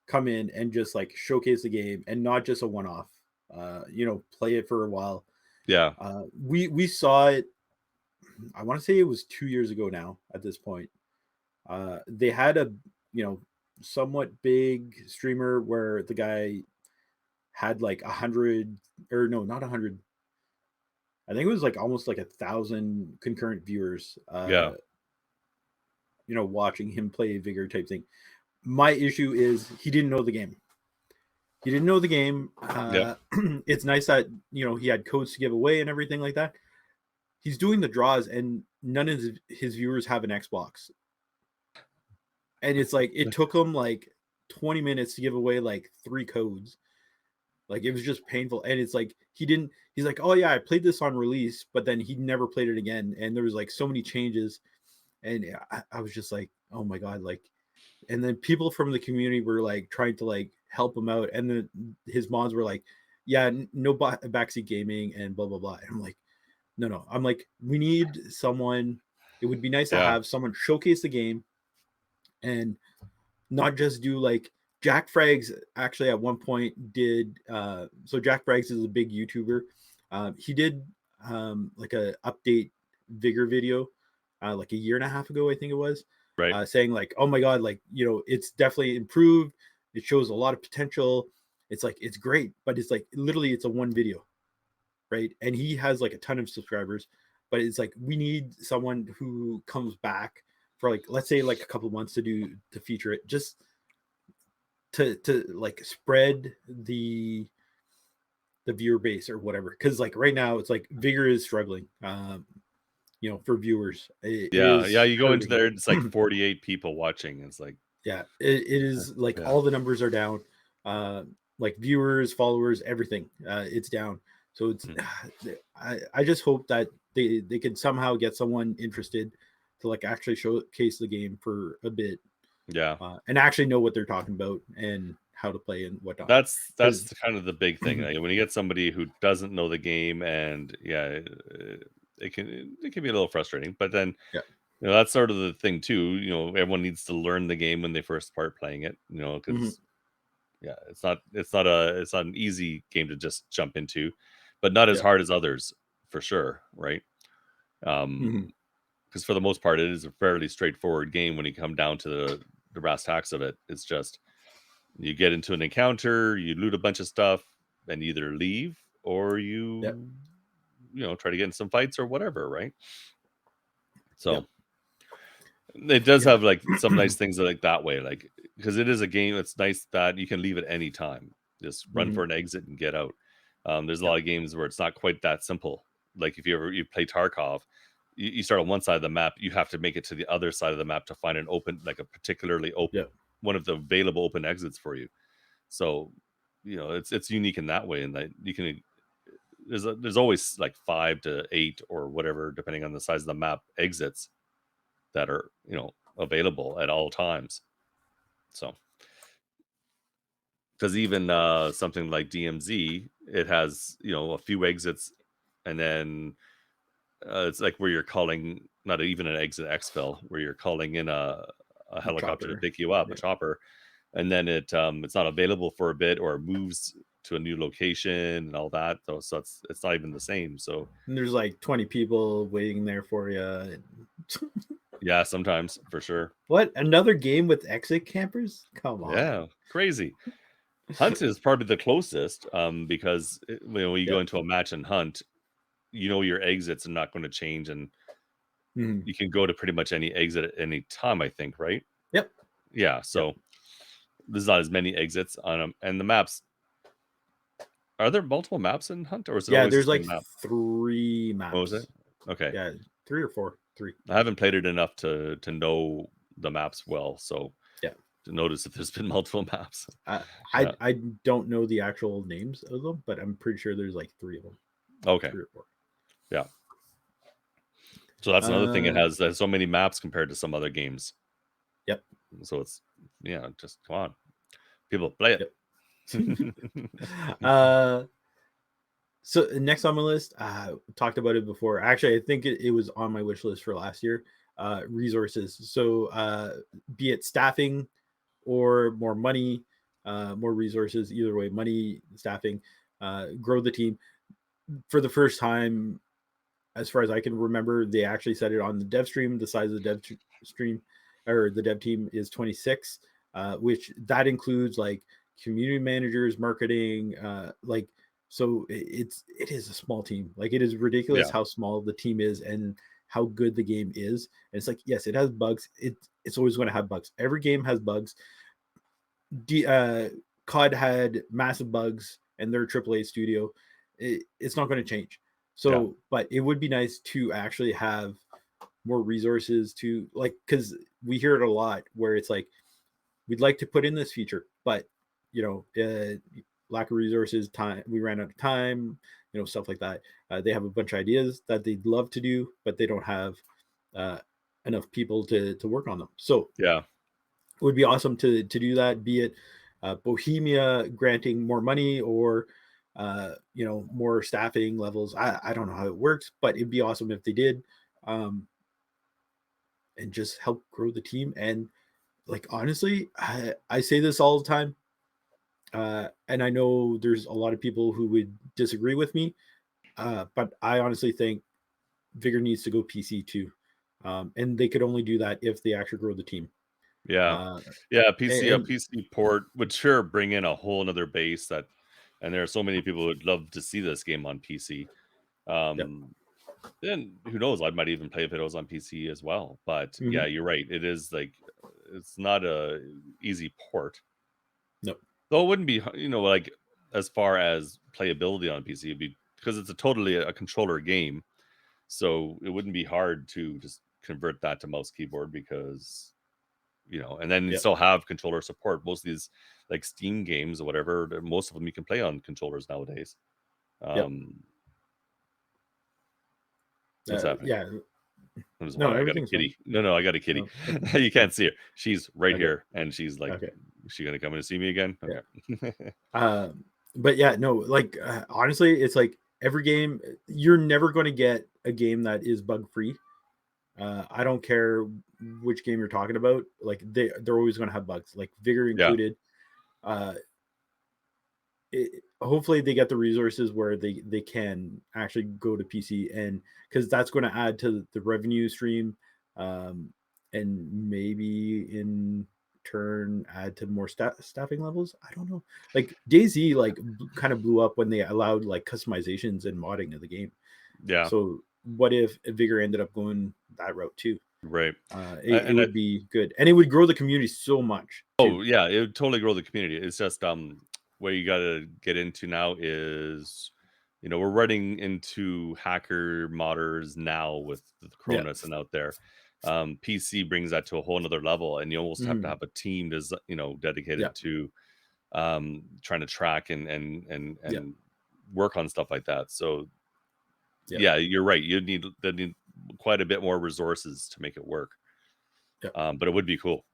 come in and just like showcase the game and not just a one off. Play it for a while. yeah, We saw it. I want to say it was 2 years ago now. At this point, they had a you know somewhat big streamer where the guy had like 100, or no, not 100. I think it was like almost like 1,000 concurrent viewers. yeah, Watching him play Vigor type thing. My issue is he didn't know the game. He didn't know the game. yeah. It's nice that he had codes to give away and everything like that. He's doing the draws, and none of his viewers have an Xbox, and it's like it took him like 20 minutes to give away like 3 codes. Like it was just painful, and it's like he didn't. He's like, oh yeah, I played this on release, but then he never played it again, and there was like so many changes, and I was just like, oh my god, like. And then people from the community were like trying to like help him out, and then his mods were like, yeah, no backseat gaming and blah blah blah. And I'm like, no. I'm like, we need someone. It would be nice to Yeah. have someone showcase the game and not just do like Jack Frags actually at one point did. So Jack Frags is a big YouTuber. He did like a update Vigor video like a year and a half ago, I think it was, Right. saying like, oh my god, like it's definitely improved. It shows a lot of potential. It's like it's great, but it's like literally it's a one video, right? And he has like a ton of subscribers, but it's like we need someone who comes back for like let's say like a couple of months to feature it, just to like spread the viewer base or whatever. Because like right now it's like Vigor is struggling, for viewers. It Yeah, yeah. is You go into hurting. there, it's like 48 people watching. It's like, Yeah, it is like yeah, all the numbers are down, like viewers, followers, everything. It's down. So it's mhm, I just hope that they could somehow get someone interested to like actually showcase the game for a bit, yeah. and actually know what they're talking about and how to play and whatnot. That's Because kind of the big thing. Like, when you get somebody who doesn't know the game, and yeah, it can be a little frustrating. But then yeah, that's sort of the thing too. Everyone needs to learn the game when they first start playing it. hmm Because yeah, it's not an easy game to just jump into, but not as yeah, hard as others for sure, right? hmm Because for the most part, it is a fairly straightforward game when you come down to the brass tacks of it. It's just you get into an encounter, you loot a bunch of stuff, and either leave or Yep. try to get in some fights or whatever, right? So Yep. it does Yeah. have like some nice things like that way, like because it is a game. It's nice that you can leave at any time, just run for Mhm. an exit and get out. There's a Yep. lot of games where it's not quite that simple. Like if you play Tarkov, you start on one side of the map, you have to make it to the other side of the map to find an open, like a particularly open, Yep. one of the available open exits for you. So it's unique in that way, and that you can there's always like 5 to 8 or whatever, depending on the size of the map, exits that are available at all times. So because even something like DMZ, it has a few exits, and then it's like where you're calling, not even an exit exfil, where you're calling in a helicopter to Chopper. pick you up, a Yeah. chopper, and then it's not available for a bit, or it moves to a new location and all that. So it's not even the same. So And there's like 20 people waiting there for you. yeah, sometimes for sure. What? Another game with exit campers? Come on. Yeah, crazy. Hunt is probably the closest, because when you go Yep. into a match and Hunt, your exits are not going to change, and Mhm. you can go to pretty much any exit at any time, I think, right? Yep. Yeah, Yep. so there's not as many exits on them. And the maps, are there multiple maps in Hunt, or is it Yeah, always the there's like same map? 3 What was it? maps. Okay. Yeah, 3 or 4. 3. I haven't played it enough to know the maps well, so Yeah. to notice if there's been multiple maps. I Yeah. I don't know the actual names of them, but I'm pretty sure there's like 3 of them. Okay. 3 or 4. Yeah. So that's another thing. It Uh, has so many maps compared to some other games. yep. So it's just come on, people play it. Yep. uh so next on my list, talked about it before. Actually, I think it was on my wish list for last year. Resources. So be it staffing or more money, more resources, either way, money, staffing, grow the team. For the first time, as far as I can remember, they actually said it on the dev stream. The size of the dev stream or the dev team is 26, which that includes like community managers, marketing, like so it is a small team. Like it is ridiculous Yeah. how small the team is and how good the game is. And it's like yes, it has bugs. It's always going to have bugs. Every game has bugs. D, COD had massive bugs and their AAA studio. It's not going to change. Yeah. So, but it would be nice to actually have more resources to like, because we hear it a lot where it's like, we'd like to put in this feature, but you know, lack of resources, time, we ran out of time, stuff like that. They have a bunch of ideas that they'd love to do, but they don't have uh, enough people to work on them. So Yeah. it would be awesome to do that, be it Bohemia granting more money or more staffing levels. I don't know how it works, but it'd be awesome if they did, um, and just help grow the team. And like honestly, I say this all the time, and I know there's a lot of people who would disagree with me, but I honestly think Vigor needs to go PC too, and they could only do that if they actually grow the team. Yeah. Uh, Yeah, a and PC port would sure bring in a whole another base, and there are so many people who would love to see this game on PC. yep. Um, then who knows? I might even play if it was on PC as well. But Hmm. yeah, you're right. It is like it's not a easy port. Nope. Though it wouldn't be, like as far as playability on PC, it'd be because it's a totally a controller game. So it wouldn't be hard to just convert that to mouse keyboard because and then you Yep. still have controller support. Most of these like Steam games or whatever, most of them you can play on controllers nowadays. Yep. Um, what's happening? Yeah. No, I got a everything's fine. kitty. No, I got a kitty. Oh, okay. You can't see her. She's right Okay. here, and she's like, Okay. is she gonna come in to see me again? Yeah. Okay. But yeah, no, like honestly, it's like every game, you're never going to get a game that is bug free. I don't care which game you're talking about. Like they're always going to have bugs, like Vigor Yeah, included. Uh, hopefully they get the resources where they can actually go to PC, and because that's going to add to the revenue stream, um, and maybe in return add to more staffing levels. I don't know. Like DayZ like kind of blew up when they allowed like customizations and modding of the game. Yeah. So what if Vigor ended up going that route too? Right. It would be good, and it would grow the community so much. Oh yeah, it would totally grow the community. It's just where you got to get into now is, we're running into hacker modders now with the Yeah. Cronus and out there. PC brings that to a whole nother level, and you almost have to Mhm. have a team that's dedicated Yeah. to trying to track and Yeah. work on stuff like that. So Yeah. yeah, you're right. They need quite a bit more resources to make it work. Yeah. But it would be cool.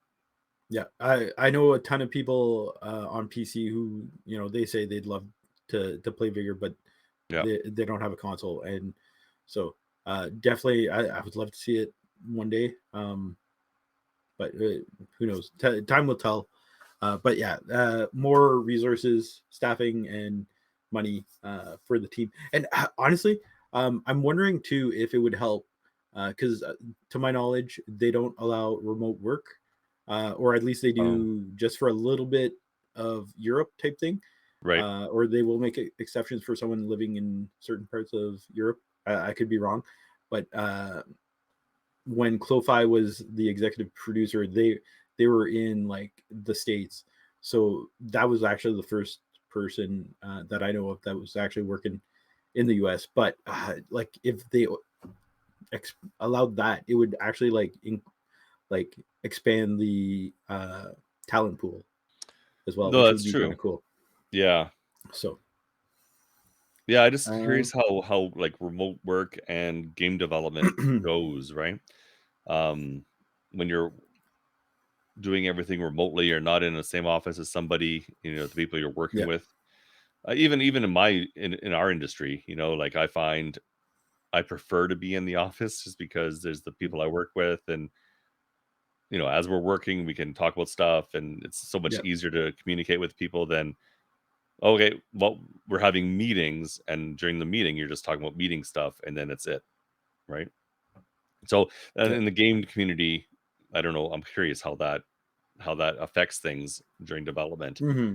Yeah, I know a ton of people on PC who they say they'd love to play Vigor, but Yeah. they don't have a console, and so definitely I would love to see it one day. But who knows? Time will tell. But yeah, more resources, staffing, and money for the team. And honestly, I'm wondering too if it would help because to my knowledge, they don't allow remote work, or at least they Oh, do just for a little bit of Europe type thing, right. or they will make exceptions for someone living in certain parts of Europe. I could be wrong, but when Clo-Fi was the executive producer, they were in like the States, so that was actually the first person that I know of that was actually working in the US. But like if they allowed that, it would actually like expand the talent pool as well, No, which would that's be kind true. of cool. Yeah. So Yeah, I just uh, curious how like remote work and game development goes, right? Um, when you're doing everything remotely, you're not in the same office as somebody, the people you're working yeah. with. Even in our industry, like I find I prefer to be in the office just because there's the people I work with, and as we're working, we can talk about stuff, and it's so much Yeah. easier to communicate with people than okay, well, we're having meetings, and during the meeting, you're just talking about meeting stuff, and then it's it, right? So, and Yeah. in the game community, I don't know. I'm curious how that affects things during development. Hmm.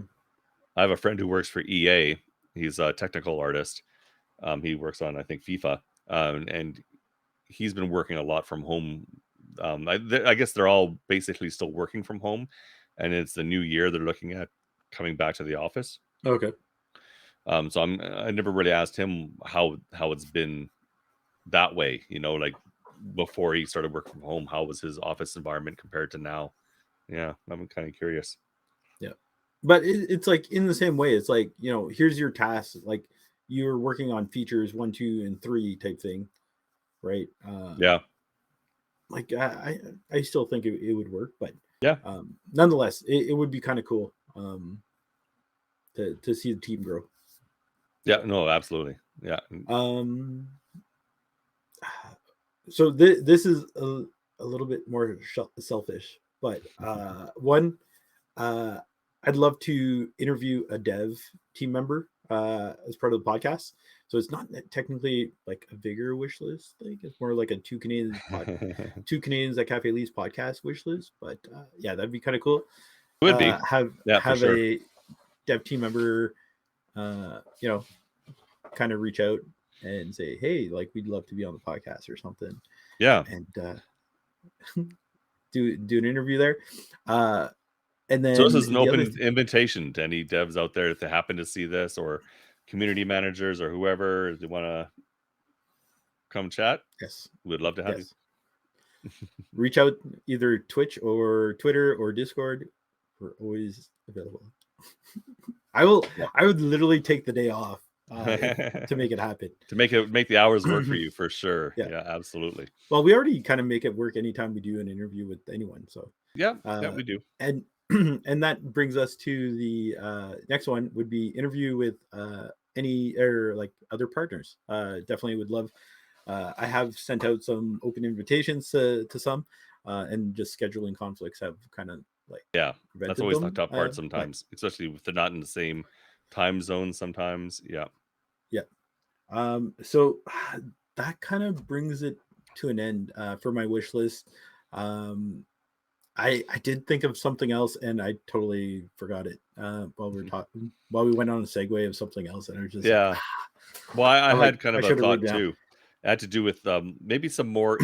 I have a friend who works for EA. He's a technical artist. He works on, I think, FIFA, and he's been working a lot from home. I guess they're all basically still working from home, and it's the new year. They're looking at coming back to the office. Okay. So I never really asked him how it's been that way, like before he started working from home, how was his office environment compared to now? Yeah, I'm kind of curious. Yeah. But it's like in the same way, it's like, here's your task. Like you're working on features 1, 2, and 3 type thing, right? Yeah, Like I still think it would work, but yeah, nonetheless, it would be kind of cool to see the team grow. yeah. No, absolutely. Yeah, Um, so this is a little bit more selfish, but one, uh, I'd love to interview a dev team member as part of the podcast. So it's not technically like a Vigor wish list thing. It's more like a it two Canadians at Cafe Lise podcast wish list. But yeah, that'd be kind of cool. would be. Have Yeah, for sure. a dev team member, kind of reach out and say, hey, like we'd love to be on the podcast or something, Yeah. and do an interview there. And So this then is an the other open invitation to any devs out there if they happen to see this, or community managers or whoever, if they want to come chat. yes, We'd love to have you. yes, reach out either Twitch or Twitter or Discord. We're always available. I will. Yeah. I would literally take the day off to make it happen. To make the hours work for you, for sure. Yeah. Yeah, absolutely. Well, we already kind of make it work anytime we do an interview with anyone. So, Yeah, yeah, uh, we do. and and that brings us to the next one would be interview with any or like other partners. Definitely would love. I have sent out some open invitations to some, and just scheduling conflicts have kind of like Yeah, that's prevented always the them. tough part But sometimes, especially if they're not in the same time zone sometimes. Yeah. yeah, so that kind of brings it to an end for my wish list. Um, I did think of something else and I totally forgot it while we were talking, while we went on a segue of something else, and I was just like, Yeah. Well, I I'm like, had kind I of a should have wrote thought down. too. It had to do with maybe some more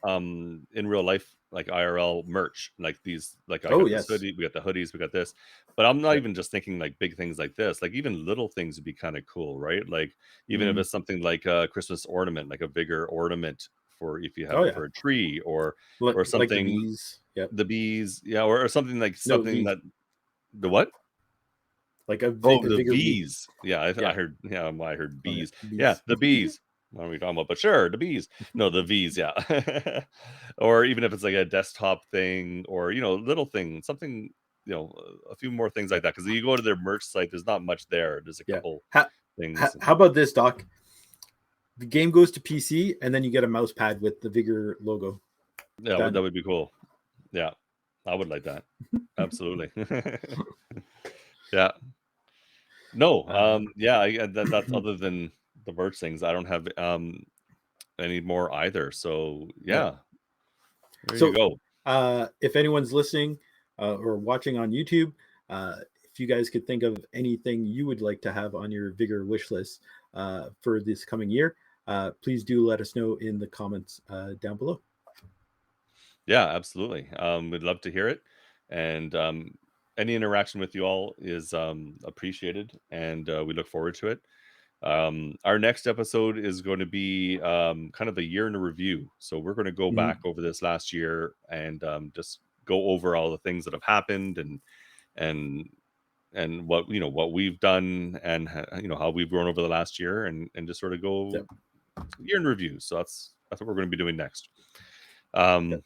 in real life, like IRL merch, like these, like I Oh got this yes. hoodie, we got the hoodies, we got this. But I'm not Yep. even just thinking like big things like this. Like even little things would be kind of cool, right? Like even if Mhm. it's something like a Christmas ornament, like a Vigor ornament for if you have Oh it yeah. for a tree, Like, or like the something, bees. Yep. the bees, yeah, or something like No, something V's. that the what? Like Oh, a the vigor V. V's. Yeah, I Yeah. heard, yeah, I heard Oh yeah. bees. Yeah, Bees. the bees. What are we talking about? But sure, the bees. No, the V's, yeah. Or even if it's like a desktop thing or, little thing, something, a few more things Yeah. like that. Because you go to their merch site, there's not much there. There's a Yeah. couple How, things. how about this, Doc? The game goes to PC, and then you get a mouse pad with the Vigor logo. Yeah, that Done. would be cool. Yeah, I would like that. Absolutely. Yeah. No, Uh, yeah, that's other than the merch things. I don't have any more either. So yeah. yeah, there you So, go. if anyone's listening or watching on YouTube, if you guys could think of anything you would like to have on your Vigor wish list for this coming year, please do let us know in the comments down below. Yeah, absolutely. We'd love to hear it, and any interaction with you all is appreciated, and we look forward to it. Our next episode is going to be kind of a year in a review. So we're going to go Mhm. back over this last year and just go over all the things that have happened and what what we've done and how we've grown over the last year and just sort of go Yep. year in review. So that's what we're going to be doing next. Yep. Um,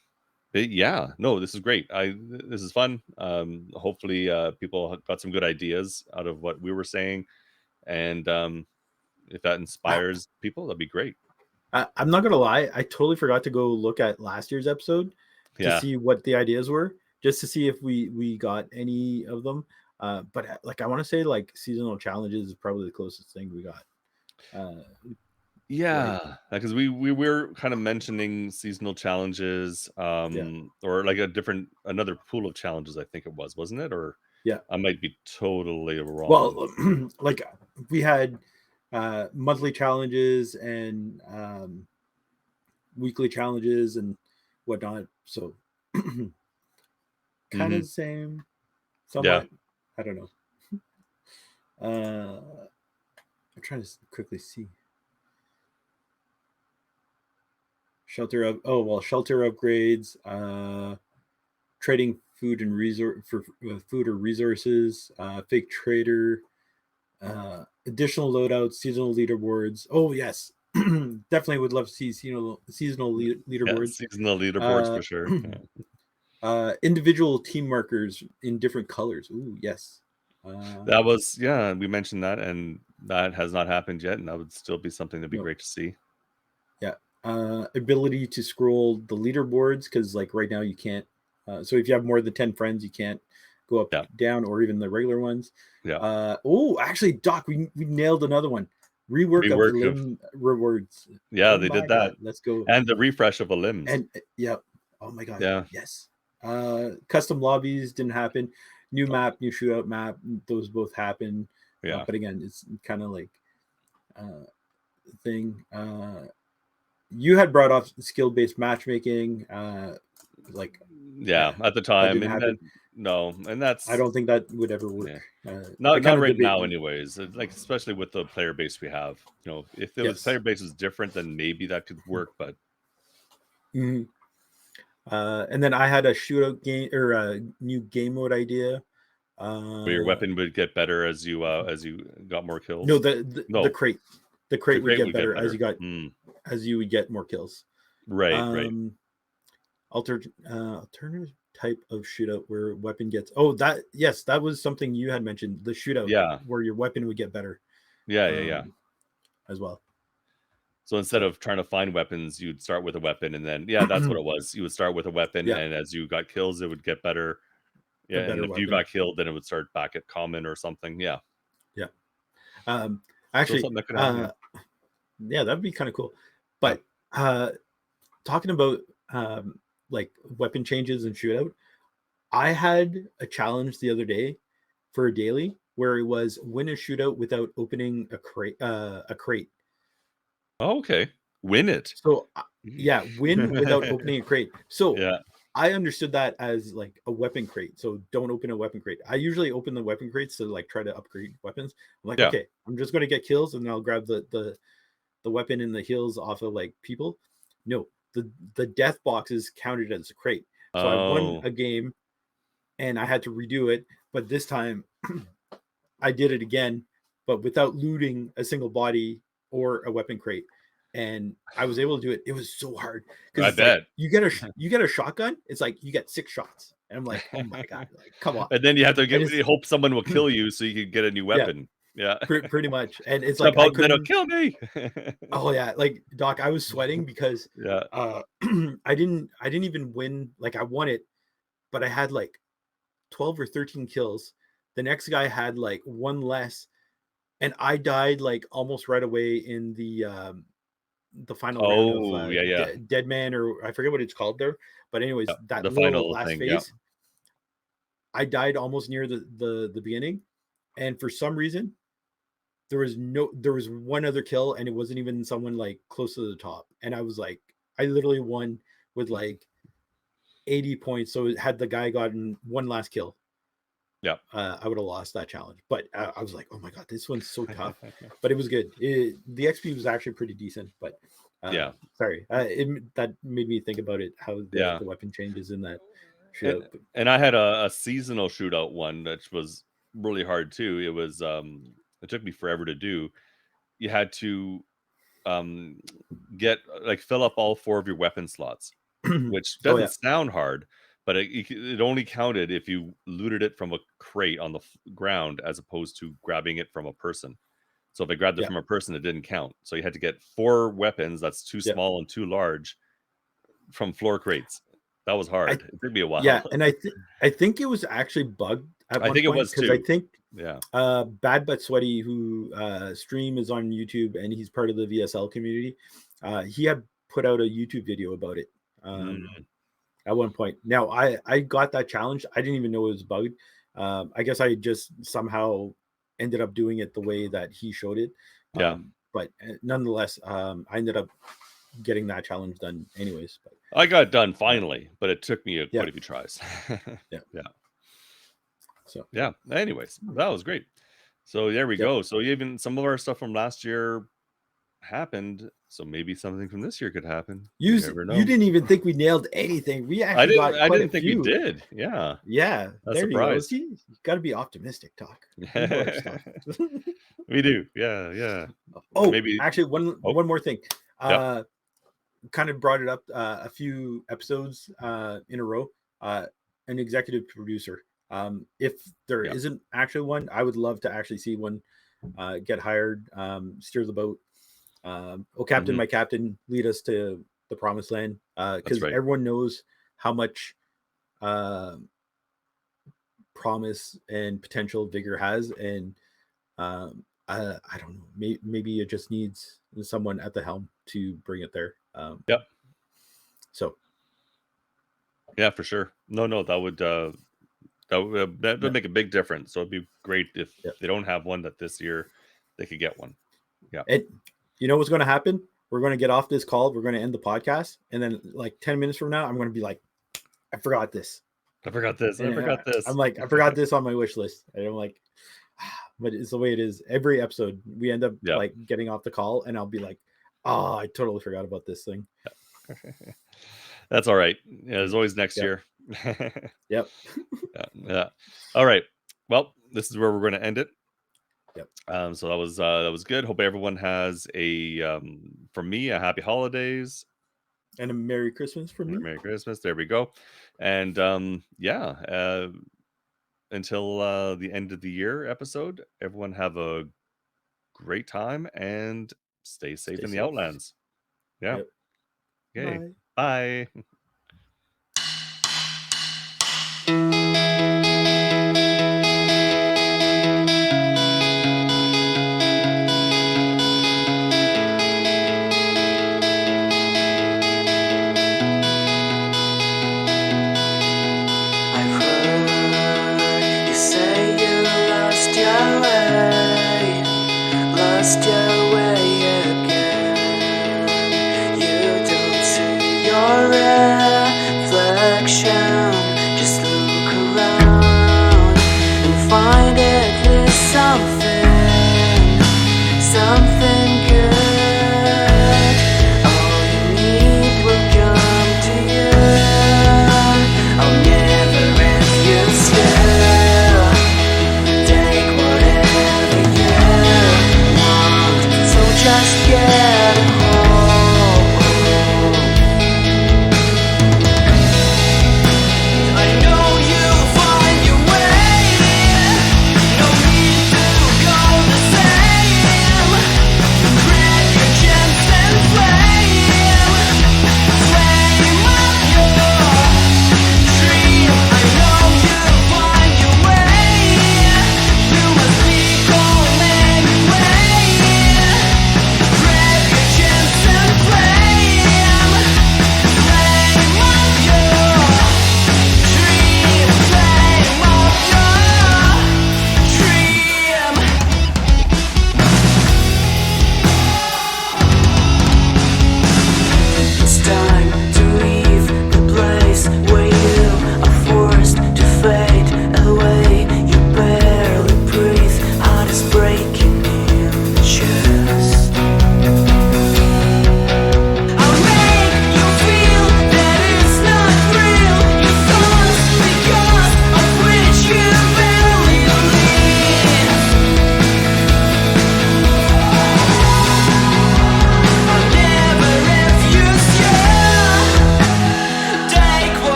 but yeah, no, this is great. This is fun. Hopefully, people got some good ideas out of what we were saying, and if that I, inspires people, that'd be great. I'm not gonna lie, I totally forgot to go look at last year's episode to Yeah, see what the ideas were, just to see if we got any of them. But like I want to say, like seasonal challenges is probably the closest thing we got. Uh, like yeah, because we were kind of mentioning seasonal challenges, yeah, or like another pool of challenges. I think it was, wasn't it? Or yeah. I might be totally wrong. Well, like we had monthly challenges and weekly challenges and whatnot. So kind Hmm. of the same, Yeah. somewhat. I don't know. I'm trying to quickly see. Shelter upgrades, trading food and resource for food or resources, fake trader, additional loadouts, seasonal leaderboards. Oh yes, definitely would love to see seasonal Yeah, leaderboards. seasonal leaderboards Uh, for sure. Yeah. individual team markers in different colors. Ooh yes. Uh, That was, yeah, we mentioned that, and that has not happened yet, and that would still be something that'd be no, great to see. yeah. Ability to scroll the leaderboards because like right now you can't. So if you have more than 10 friends, you can't go up Yeah, down or even the regular ones. yeah. Actually, Doc, we nailed another one. Rework of Rework of, limb rewards. yeah, Oh they did my that, god, let's go. and the refresh of a limbs. And yeah, oh my god, Yeah, yes. Custom lobbies didn't happen. New map, new shootout map, those both happen. yeah, But again, it's kind of like thing. You had brought up skill based matchmaking, like yeah. yeah, At the that time, didn't and then happen. no, and I that's, don't think that would ever work. yeah, I not kind of right debate. now, anyways. Like especially with the player base we have. If the Yes. player base was different, then maybe that could work. But Mhm. And then I had a shootout game or a new game mode idea. where your Uh, weapon would get better as you got more no, kills. the No, crate, the would crate get would get better as better. Mm, as you would get more kills. right, right. Um, alternative type of shootout where weapon gets. Oh, that yes, that was something you had mentioned. The shootout Yeah, where your weapon would get better yeah, yeah, yeah. um, as well. So instead So of trying to find weapons, you'd start with a weapon, and then yeah, that's what it was. You would start with a weapon, yeah, and as you got kills, it would get better. a Yeah, and better if you weapon. got killed, then it would start back at common or something. Yeah, Yeah. Um, still actually, something that could happen. Yeah, yeah, that'd be kind of cool. yeah. But talking about like weapon changes and shootout, I had a challenge the other day for a daily where it was win a shootout without opening a crate. Oh, okay. Win it. So yeah, win without opening a crate. So Yeah. I understood that as like a weapon crate. So don't open a weapon crate. I usually open the weapon crates to like try to upgrade weapons. I'm like, Yeah. okay, I'm just gonna get kills and then I'll grab the weapon and the heals off of like people. No, the death boxes counted as a crate. So I won Oh. a game and I had to redo it, but this time I did it again, but without looting a single body or a weapon crate. And I was able to do it. It was so hard because I it's like bet. you get a shotgun. It's like you get 6 shots, and I'm like, oh my god, like come on. And then you have to And it's hope someone will kill you so you can get a new yeah, weapon. Yeah. pretty much. And it's like Jump I out, then it'll couldn't. kill me. Oh yeah, like Doc, I was sweating because Yeah. I didn't even win. Like I won it, but I had like 12 or 13 kills. The next guy had like one less, and I died like almost right away in the final round of Oh, yeah, yeah. Dead Man, or I forget what it's called there. But anyways, Yeah. that The little final last thing. Yeah. phase, I died almost near the beginning, and for some reason there was one other kill, and it wasn't even someone like close to the top, and I was like, I literally won with like 80 points. So had the guy gotten one last kill, Yeah. I would have lost that challenge. But I was like, oh my god, this one's so tough. But it was good. The XP was actually pretty decent. But Yeah. sorry, that made me think about it. How Yeah. the weapon changes in that And, shootout. and I had a seasonal shootout one, which was really hard too. It was it took me forever to do. You had to um get like fill up all 4 of your weapon slots, which Oh doesn't yeah, sound hard, but it only counted if you looted it from a crate on the ground as opposed to grabbing it from a person. So if I grabbed it yeah, from a person, it didn't count. So you had to get 4 weapons that's too yeah. small and too large from floor crates. That was I hard. It took me a Yeah, while. and I think it was actually bugged at I one think it point was because I too. think Yeah. Bad But Sweaty, who stream is on YouTube and he's part of the VSL community, he had put out a YouTube video about it Mm, at one point. Now I got that challenge. I didn't even know it was bugged. I guess I just somehow ended up doing it the way that he showed it. yeah. But nonetheless, I ended up getting that challenge done anyways. But I got it done finally, but it took me yeah, quite a few tries. yeah. Yeah. So Yeah. Anyways, that was great. So there we yep. go. So even some of our stuff from last year happened. So maybe something from this year could happen. You never You know. didn't even think we nailed anything. We I actually didn't got I quite a didn't think we few. did. Yeah. Yeah, A there you go. surprise. See, you got to be optimistic, Doc. We know our stuff. We do. Yeah, yeah. Oh, Maybe actually, oh, one more thing. yep. Kind of brought it up a few episodes in a row. An executive producer. If there Yeah. isn't actually one, I would love to actually see one get hired, steer the boat. Oh, Captain, Mhm. my captain, lead us to the promised land. That's Because right. everyone knows how much uh, promise and potential Vigor has, and I don't know, maybe it just needs someone at the helm to bring it there. Yep. So Yeah, for sure. No, that yeah, would make a big difference. So it'd be great if yeah. they don't have one that this year they could get one. Yeah. And you know what's going to happen? We're going to get off this call. We're going to end the podcast, and then like 10 minutes from now, I'm going to be like, I forgot this, I forgot this. I and forgot I'm this. like, I forgot this on my wish list, and I'm like, but it's the way it is. Every episode, we end up Yeah. like getting off the call, and I'll be like, oh, I totally forgot about this thing. That's all right. Yeah, there's always next Yep. year. Yep. Yeah, yeah. All right. Well, this is where we're going to end it. Yep. So that was good. Hope everyone has a from me a happy holidays, And a Merry Christmas from me. Merry Christmas. There we go. And yeah, until the end of the year episode, everyone have a great time and stay safe Stay in the safe. outlands. Yeah. Yep. Okay. Bye. Bye. I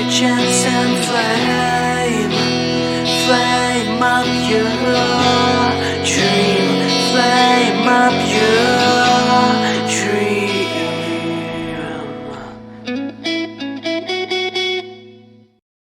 chance and flame up your dream, flame up your